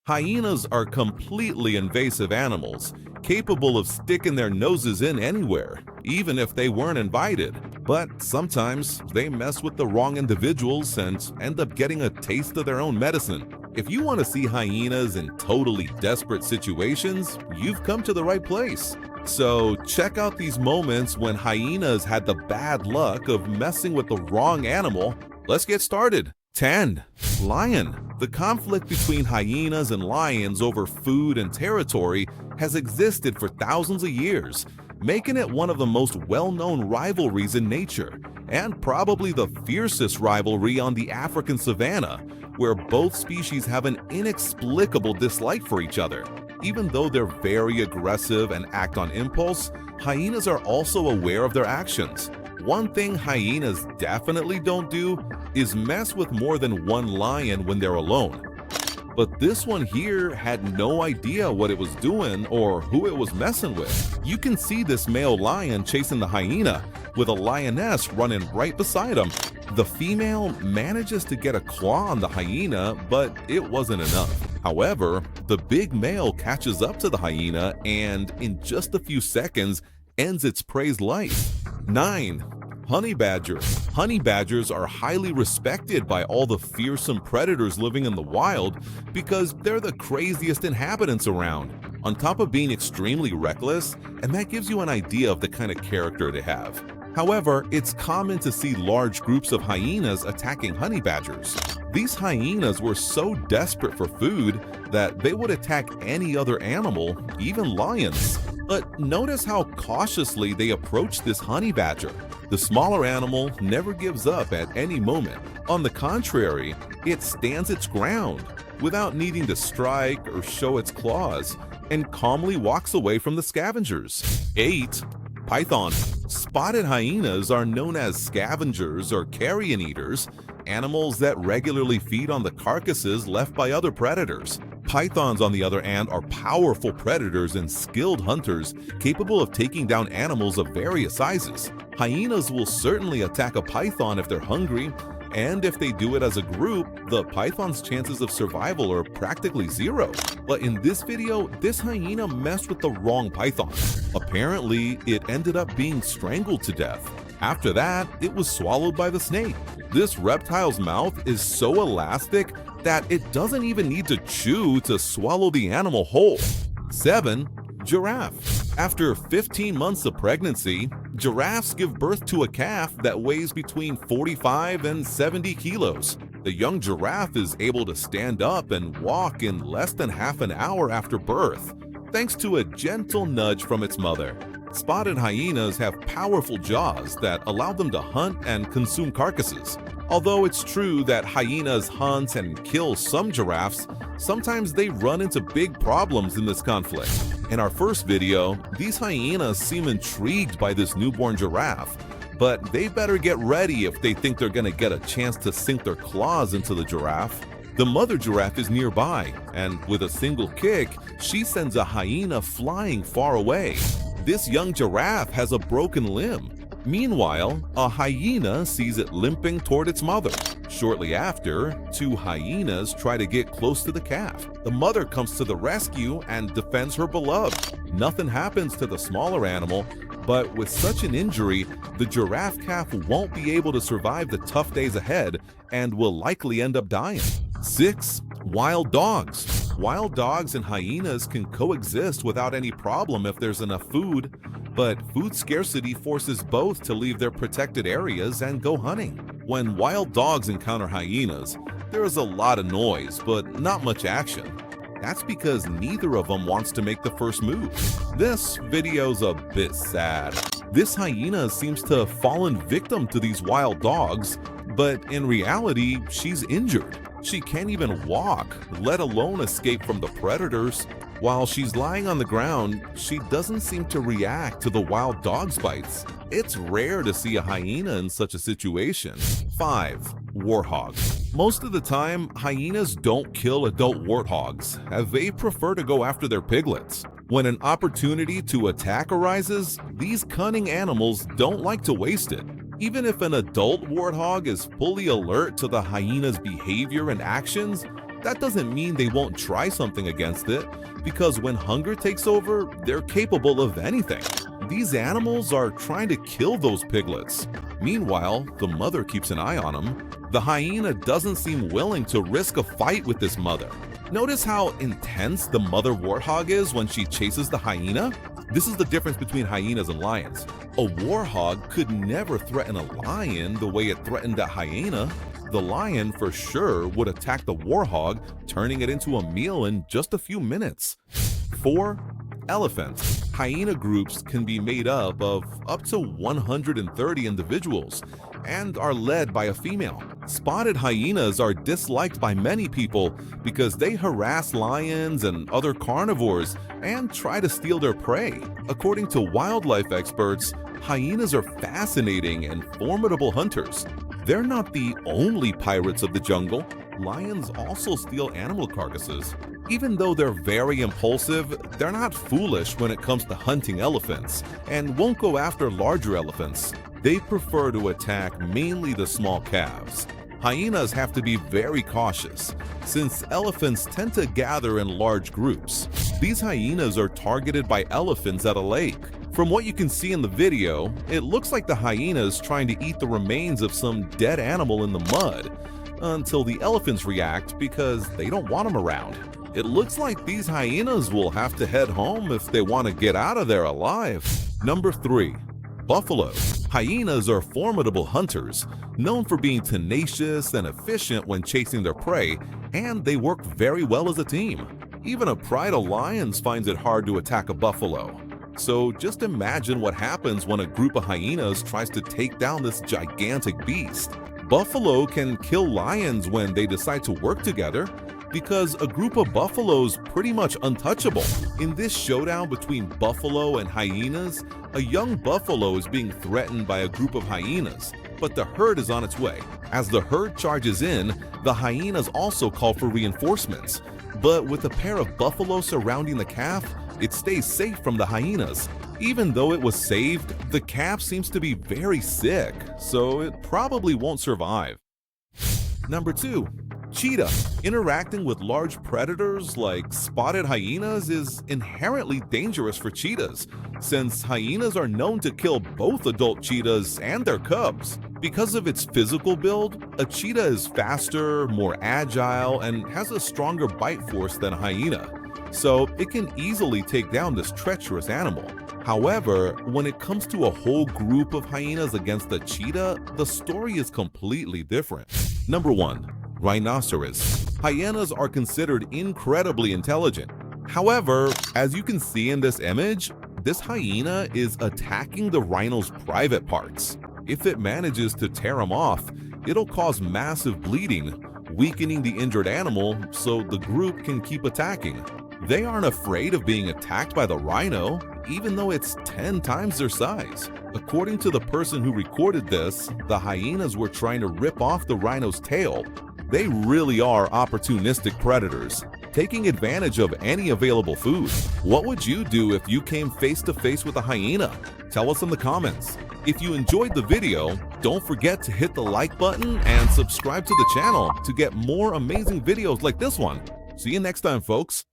Hyenas are completely invasive animals, capable of sticking their noses in anywhere, even if they weren't invited. But sometimes they mess with the wrong individuals and end up getting a taste of their own medicine. If you want to see hyenas in totally desperate situations, you've come to the right place. So check out these moments when hyenas had the bad luck of messing with the wrong animal. Let's get started. 10. Lion. The conflict between hyenas and lions over food and territory has existed for thousands of years, making it one of the most well-known rivalries in nature, and probably the fiercest rivalry on the African savanna, where both species have an inexplicable dislike for each other. Even though they're very aggressive and act on impulse, hyenas are also aware of their actions. One thing hyenas definitely don't do is mess with more than one lion when they're alone. But this one here had no idea what it was doing or who it was messing with. You can see this male lion chasing the hyena, with a lioness running right beside him. The female manages to get a claw on the hyena, but it wasn't enough. However, the big male catches up to the hyena and, in just a few seconds, ends its prey's life. 9. Honey badgers. Honey badgers are highly respected by all the fearsome predators living in the wild because they're the craziest inhabitants around, on top of being extremely reckless, and that gives you an idea of the kind of character they have. However, it's common to see large groups of hyenas attacking honey badgers. These hyenas were so desperate for food that they would attack any other animal, even lions. But notice how cautiously they approach this honey badger. The smaller animal never gives up at any moment. On the contrary, it stands its ground without needing to strike or show its claws, and calmly walks away from the scavengers. 8. Python. Spotted hyenas are known as scavengers or carrion eaters, animals that regularly feed on the carcasses left by other predators. Pythons, on the other hand, are powerful predators and skilled hunters capable of taking down animals of various sizes. Hyenas will certainly attack a python if they're hungry, and if they do it as a group, the python's chances of survival are practically zero. But in this video, this hyena messed with the wrong python. Apparently, it ended up being strangled to death. After that, it was swallowed by the snake. This reptile's mouth is so elastic that it doesn't even need to chew to swallow the animal whole. 7. Giraffe. After 15 months of pregnancy, giraffes give birth to a calf that weighs between 45 and 70 kilos. The young giraffe is able to stand up and walk in less than half an hour after birth, thanks to a gentle nudge from its mother. Spotted hyenas have powerful jaws that allow them to hunt and consume carcasses. Although it's true that hyenas hunt and kill some giraffes, sometimes they run into big problems in this conflict. In our first video, these hyenas seem intrigued by this newborn giraffe, but they better get ready if they think they're gonna get a chance to sink their claws into the giraffe. The mother giraffe is nearby, and with a single kick, she sends a hyena flying far away. This young giraffe has a broken limb. Meanwhile, a hyena sees it limping toward its mother. Shortly after, two hyenas try to get close to the calf. The mother comes to the rescue and defends her beloved. Nothing happens to the smaller animal, but with such an injury, the giraffe calf won't be able to survive the tough days ahead and will likely end up dying. 6. Wild dogs. Wild dogs and hyenas can coexist without any problem if there's enough food, but food scarcity forces both to leave their protected areas and go hunting. When wild dogs encounter hyenas, there is a lot of noise, but not much action. That's because neither of them wants to make the first move. This video's a bit sad. This hyena seems to have fallen victim to these wild dogs, but in reality, she's injured. She can't even walk, let alone escape from the predators. While she's lying on the ground, she doesn't seem to react to the wild dog's bites. It's rare to see a hyena in such a situation. 5. Warthogs. Most of the time, hyenas don't kill adult warthogs, as they prefer to go after their piglets. When an opportunity to attack arises, these cunning animals don't like to waste it. Even if an adult warthog is fully alert to the hyena's behavior and actions, that doesn't mean they won't try something against it, because when hunger takes over, they're capable of anything. These animals are trying to kill those piglets. Meanwhile, the mother keeps an eye on them. The hyena doesn't seem willing to risk a fight with this mother. Notice how intense the mother warthog is when she chases the hyena? This is the difference between hyenas and lions. A warthog could never threaten a lion the way it threatened that hyena. The lion for sure would attack the warthog, turning it into a meal in just a few minutes. 4. Elephants. Hyena groups can be made up of up to 130 individuals and are led by a female. Spotted hyenas are disliked by many people because they harass lions and other carnivores and try to steal their prey. According to wildlife experts, hyenas are fascinating and formidable hunters. They're not the only pirates of the jungle. Lions also steal animal carcasses. Even though they're very impulsive, they're not foolish when it comes to hunting elephants and won't go after larger elephants. They prefer to attack mainly the small calves. Hyenas have to be very cautious, since elephants tend to gather in large groups. These hyenas are targeted by elephants at a lake. From what you can see in the video, it looks like the hyena is trying to eat the remains of some dead animal in the mud, until the elephants react because they don't want them around. It looks like these hyenas will have to head home if they want to get out of there alive. Number 3. Buffalo. Hyenas are formidable hunters, known for being tenacious and efficient when chasing their prey, and they work very well as a team. Even a pride of lions finds it hard to attack a buffalo. So just imagine what happens when a group of hyenas tries to take down this gigantic beast. Buffalo can kill lions when they decide to work together, because a group of buffaloes pretty much untouchable. In this showdown between buffalo and hyenas, a young buffalo is being threatened by a group of hyenas, but the herd is on its way. As the herd charges in, the hyenas also call for reinforcements, but with a pair of buffalo surrounding the calf, it stays safe from the hyenas. Even though it was saved, the calf seems to be very sick, so it probably won't survive. Number 2. Cheetah. Interacting with large predators like spotted hyenas is inherently dangerous for cheetahs, since hyenas are known to kill both adult cheetahs and their cubs. Because of its physical build, a cheetah is faster, more agile, and has a stronger bite force than a hyena, so it can easily take down this treacherous animal. However, when it comes to a whole group of hyenas against a cheetah, the story is completely different. Number 1. Rhinoceros. Hyenas are considered incredibly intelligent. However, as you can see in this image, this hyena is attacking the rhino's private parts. If it manages to tear them off, it'll cause massive bleeding, weakening the injured animal so the group can keep attacking. They aren't afraid of being attacked by the rhino, even though it's 10 times their size. According to the person who recorded this, the hyenas were trying to rip off the rhino's tail. They really are opportunistic predators, taking advantage of any available food. What would you do if you came face to face with a hyena? Tell us in the comments. If you enjoyed the video, don't forget to hit the like button and subscribe to the channel to get more amazing videos like this one. See you next time, folks.